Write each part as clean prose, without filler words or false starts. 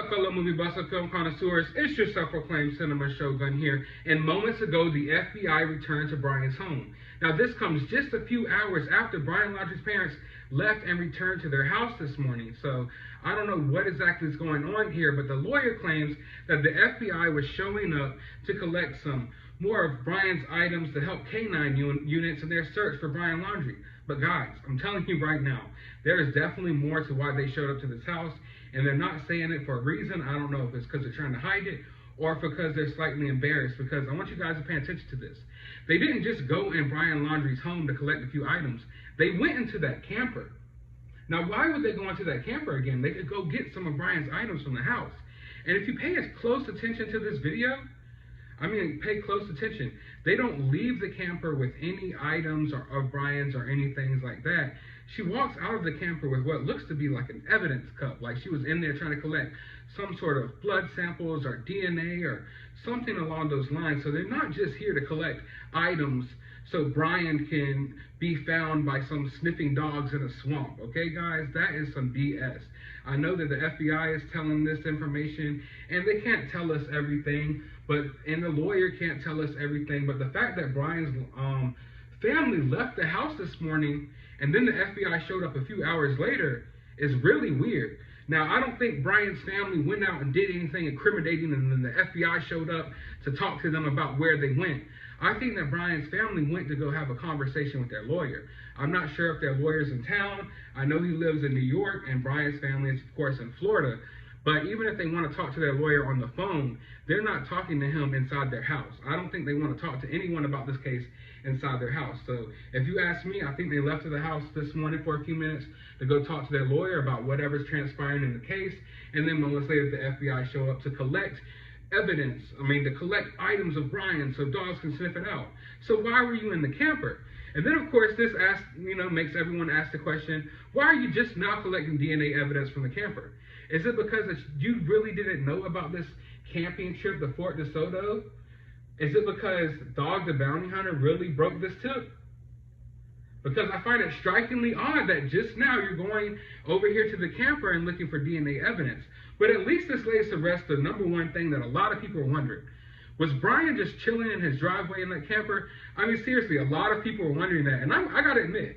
up, fellow movie buffs and film connoisseurs? It's your self-proclaimed cinema shogun here. And moments ago, the FBI returned to Brian's home. Now, this comes just a few hours after Brian Laundrie's parents left and returned to their house this morning. So I don't know what exactly is going on here, but the lawyer claims that the FBI was showing up to collect some more of Brian's items to help K-9 units in their search for Brian Laundrie. But guys, I'm telling you right now, there is definitely more to why they showed up to this house, and they're not saying it for a reason. I don't know if it's because they're trying to hide it or because they're slightly embarrassed, because I want you guys to pay attention to this. They didn't just go in Brian Laundrie's home to collect a few items. They went into that camper. Now, why would they go into that camper again? They could go get some of Brian's items from the house. And if you pay close attention to this video, pay close attention. They don't leave the camper with any items of Brian's or anything like that. She walks out of the camper with what looks to be like an evidence cup, like she was in there trying to collect some sort of blood samples or DNA or something along those lines. So they're not just here to collect items so Brian can be found by some sniffing dogs in a swamp. Okay, guys, that is some BS. I know that the FBI is telling this information, and they can't tell us everything, and the lawyer can't tell us everything, but the fact that Brian's family left the house this morning, and then the FBI showed up a few hours later, is really weird. Now, I don't think Brian's family went out and did anything incriminating, and then the FBI showed up to talk to them about where they went. I think that Brian's family went to go have a conversation with their lawyer. I'm not sure if their lawyer's in town. I know he lives in New York, and Brian's family is, of course, in Florida. But even if they want to talk to their lawyer on the phone, they're not talking to him inside their house. I don't think they want to talk to anyone about this case inside their house. So if you ask me, I think they left to the house this morning for a few minutes to go talk to their lawyer about whatever's transpiring in the case. And then moments later, the FBI show up to collect evidence, to collect items of Brian so dogs can sniff it out. So why were you in the camper? And then, of course, this makes everyone ask the question, why are you just now collecting DNA evidence from the camper? Is it because you really didn't know about this camping trip to Fort DeSoto? Is it because Dog the Bounty Hunter really broke this tip? Because I find it strikingly odd that just now you're going over here to the camper and looking for DNA evidence. But at least this lays to rest the number one thing that a lot of people are wondering. Was Brian just chilling in his driveway in that camper? Seriously, a lot of people were wondering that. And I got to admit,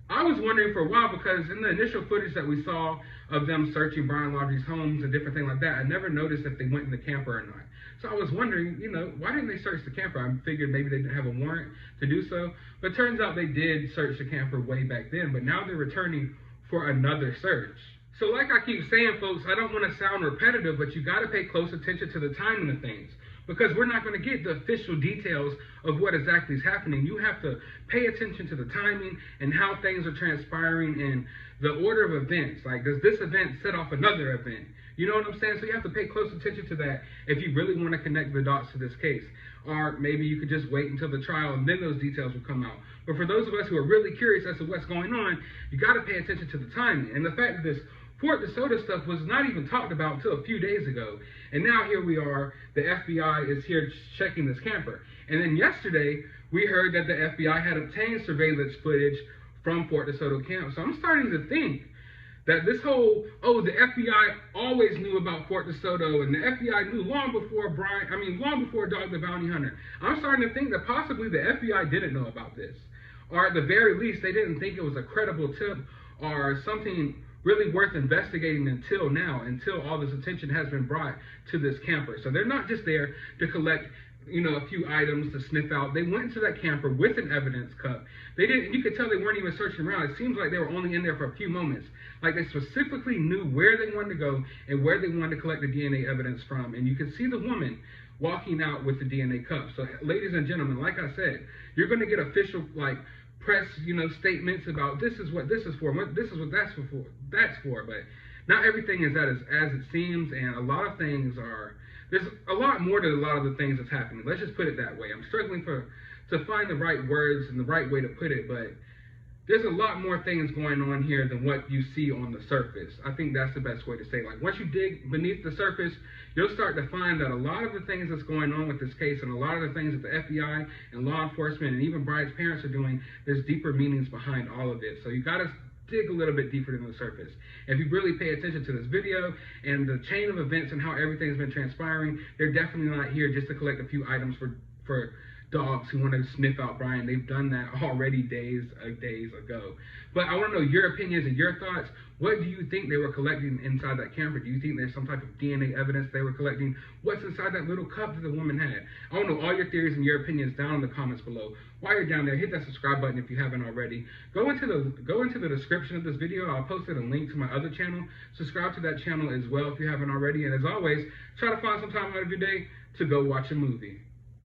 I was wondering for a while, because in the initial footage that we saw of them searching Brian Laundrie's homes and different things like that, I never noticed if they went in the camper or not. So I was wondering, why didn't they search the camper? I figured maybe they didn't have a warrant to do so. But it turns out they did search the camper way back then, but now they're returning for another search. So like I keep saying, folks, I don't want to sound repetitive, but you got to pay close attention to the timing of things, because we're not going to get the official details of what exactly is happening. You have to pay attention to the timing and how things are transpiring and the order of events. Like, does this event set off another event? You know what I'm saying? So you have to pay close attention to that if you really want to connect the dots to this case. Or maybe you could just wait until the trial and then those details will come out. But for those of us who are really curious as to what's going on, you got to pay attention to the timing. And the fact that this Fort DeSoto stuff was not even talked about until a few days ago. And now here we are, the FBI is here checking this camper. And then yesterday, we heard that the FBI had obtained surveillance footage from Fort DeSoto camp. So I'm starting to think that this whole, the FBI always knew about Fort DeSoto, and the FBI knew long before Dog the Bounty Hunter. I'm starting to think that possibly the FBI didn't know about this. Or at the very least, they didn't think it was a credible tip or something really worth investigating until now, until all this attention has been brought to this camper. So they're not just there to collect, a few items to sniff out. They went into that camper with an evidence cup. You could tell they weren't even searching around. It seems like they were only in there for a few moments. Like they specifically knew where they wanted to go and where they wanted to collect the DNA evidence from. And you can see the woman walking out with the DNA cup. So ladies and gentlemen, like I said, you're going to get official, press, statements about this is what this is for, this is what that's for, but not everything is as it seems, and a lot of things there's a lot more to a lot of the things that's happening. Let's just put it that way. I'm struggling to find the right words and the right way to put it, but there's a lot more things going on here than what you see on the surface. I think that's the best way to say it. Once you dig beneath the surface, you'll start to find that a lot of the things that's going on with this case and a lot of the things that the FBI and law enforcement and even Brian's parents are doing, there's deeper meanings behind all of it. So you got to dig a little bit deeper than the surface. If you really pay attention to this video and the chain of events and how everything's been transpiring, they're definitely not here just to collect a few items for dogs who want to sniff out Brian. They've done that already days ago. But I want to know your opinions and your thoughts. What do you think they were collecting inside that camper? Do you think there's some type of DNA evidence they were collecting? What's inside that little cup that the woman had? I want to know all your theories and your opinions down in the comments below. While you're down there, hit that subscribe button if you haven't already. Go into the description of this video. I'll post a link to my other channel. Subscribe to that channel as well if you haven't already. And as always, try to find some time out of your day to go watch a movie.